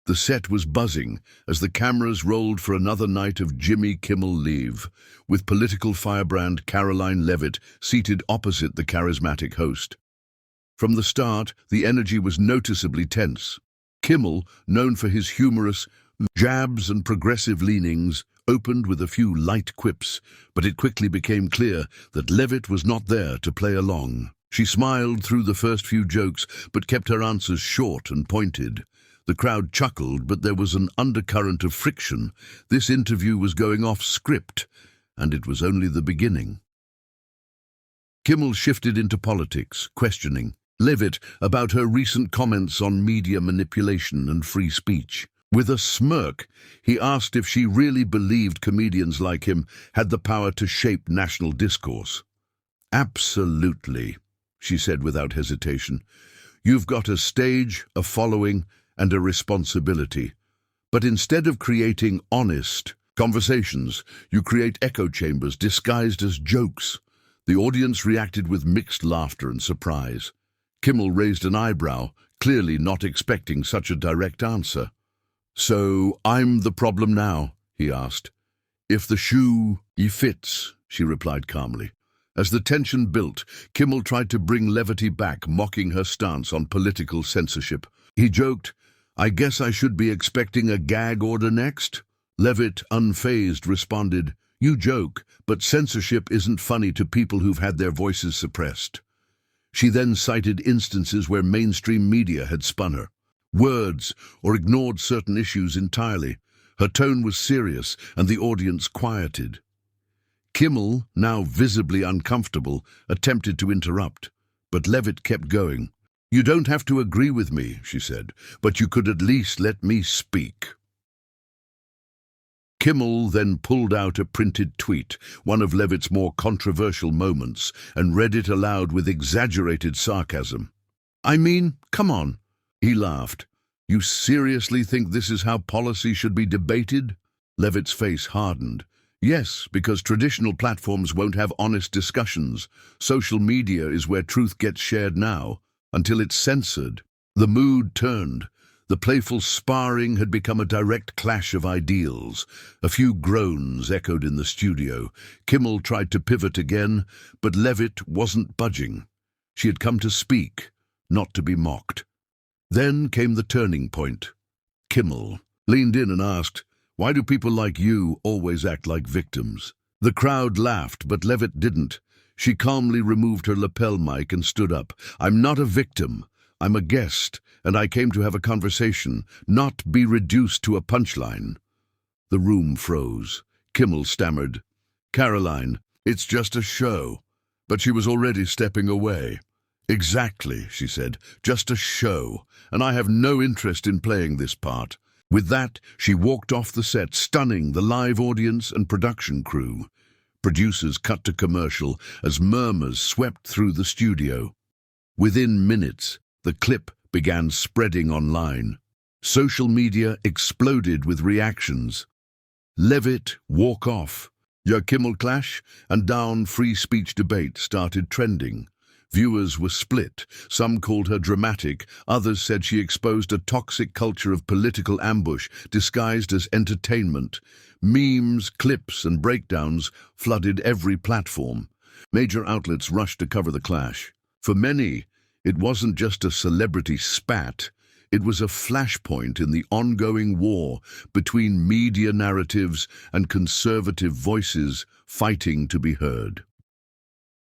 The set was buzzing as the cameras rolled for another night of Jimmy Kimmel Live, with political firebrand Karoline Leavitt seated opposite the charismatic host. From the start, the energy was noticeably tense. Kimmel, known for his humorous jabs and progressive leanings, opened with a few light quips, but it quickly became clear that Leavitt was not there to play along. She smiled through the first few jokes, but kept her answers short and pointed. The crowd chuckled, but there was an undercurrent of friction. This interview was going off script, and it was only the beginning. Kimmel shifted into politics, questioning Leavitt about her recent comments on media manipulation and free speech. With a smirk, he asked if she really believed comedians like him had the power to shape national discourse. "Absolutely," she said without hesitation. "You've got a stage, a following, and a responsibility. But instead of creating honest conversations, you create echo chambers disguised as jokes." The audience reacted with mixed laughter and surprise. Kimmel raised an eyebrow, clearly not expecting such a direct answer. "So I'm the problem now?" he asked. "If the shoe fits," she replied calmly. As the tension built, Kimmel tried to bring levity back, mocking her stance on political censorship. He joked, "I guess I should be expecting a gag order next?" Leavitt, unfazed, responded, "You joke, but censorship isn't funny to people who've had their voices suppressed." She then cited instances where mainstream media had spun her words or ignored certain issues entirely. Her tone was serious, and the audience quieted. Kimmel, now visibly uncomfortable, attempted to interrupt, but Leavitt kept going. "You don't have to agree with me," she said, "but you could at least let me speak." Kimmel then pulled out a printed tweet, one of Leavitt's more controversial moments, and read it aloud with exaggerated sarcasm. "I mean, come on." He laughed. "You seriously think this is how policy should be debated?" Leavitt's face hardened. "Yes, because traditional platforms won't have honest discussions. Social media is where truth gets shared now, until it's censored." The mood turned. The playful sparring had become a direct clash of ideals. A few groans echoed in the studio. Kimmel tried to pivot again, but Leavitt wasn't budging. She had come to speak, not to be mocked. Then came the turning point. Kimmel leaned in and asked, "Why do people like you always act like victims?" The crowd laughed, but Leavitt didn't. She calmly removed her lapel mic and stood up. "I'm not a victim. I'm a guest, and I came to have a conversation, not be reduced to a punchline." The room froze. Kimmel stammered, "Karoline, it's just a show." But she was already stepping away. "Exactly," she said, "just a show, and I have no interest in playing this part." With that, she walked off the set, stunning the live audience and production crew. Producers cut to commercial as murmurs swept through the studio. Within minutes, the clip began spreading online. Social media exploded with reactions. Leavitt, walk off. Your Kimmel clash and down free speech debate started trending. Viewers were split. Some called her dramatic. Others said she exposed a toxic culture of political ambush disguised as entertainment. Memes, clips, and breakdowns flooded every platform. Major outlets rushed to cover the clash. For many, it wasn't just a celebrity spat. It was a flashpoint in the ongoing war between media narratives and conservative voices fighting to be heard.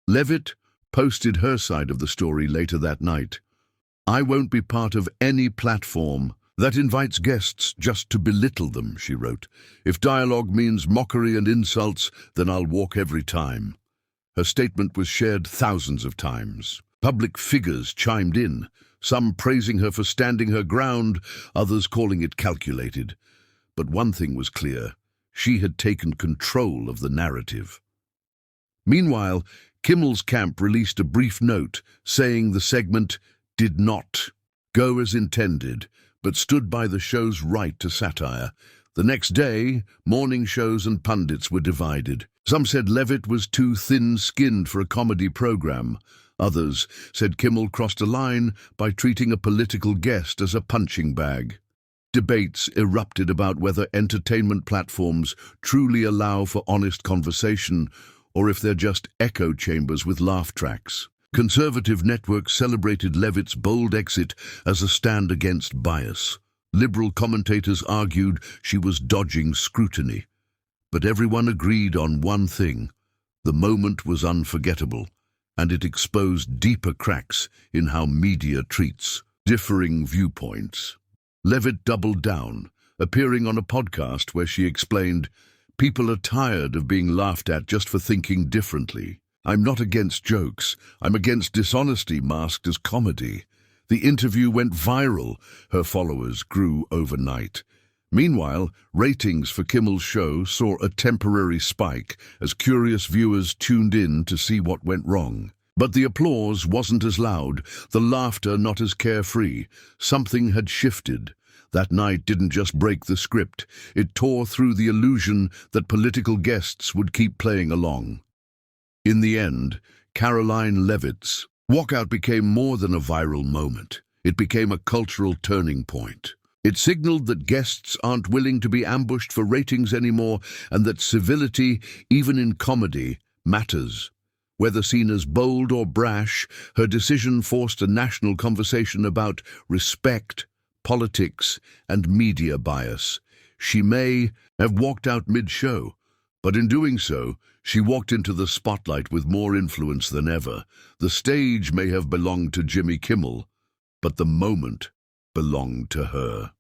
Leavitt posted her side of the story later that night. "I won't be part of any platform that invites guests just to belittle them," she wrote. "If dialogue means mockery and insults, then I'll walk every time." Her statement was shared thousands of times. Public figures chimed in, some praising her for standing her ground, others calling it calculated. But one thing was clear: she had taken control of the narrative. Meanwhile, Kimmel's camp released a brief note saying the segment did not go as intended, but stood by the show's right to satire. The next day, morning shows and pundits were divided. Some said Leavitt was too thin-skinned for a comedy program. Others said Kimmel crossed a line by treating a political guest as a punching bag. Debates erupted about whether entertainment platforms truly allow for honest conversation or if they're just echo chambers with laugh tracks. Conservative networks celebrated Levitt's bold exit as a stand against bias. Liberal commentators argued she was dodging scrutiny. But everyone agreed on one thing: the moment was unforgettable, and it exposed deeper cracks in how media treats differing viewpoints. Levitt doubled down, appearing on a podcast where she explained, "People are tired of being laughed at just for thinking differently. I'm not against jokes, I'm against dishonesty masked as comedy." The interview went viral. Her followers grew overnight. Meanwhile, ratings for Kimmel's show saw a temporary spike as curious viewers tuned in to see what went wrong. But the applause wasn't as loud, the laughter not as carefree. Something had shifted. That night didn't just break the script, it tore through the illusion that political guests would keep playing along. In the end, Karoline Leavitt's walkout became more than a viral moment. It became a cultural turning point. It signaled that guests aren't willing to be ambushed for ratings anymore, and that civility, even in comedy, matters. Whether seen as bold or brash, her decision forced a national conversation about respect, politics, and media bias. She may have walked out mid-show, but in doing so, she walked into the spotlight with more influence than ever. The stage may have belonged to Jimmy Kimmel, but the moment belonged to her.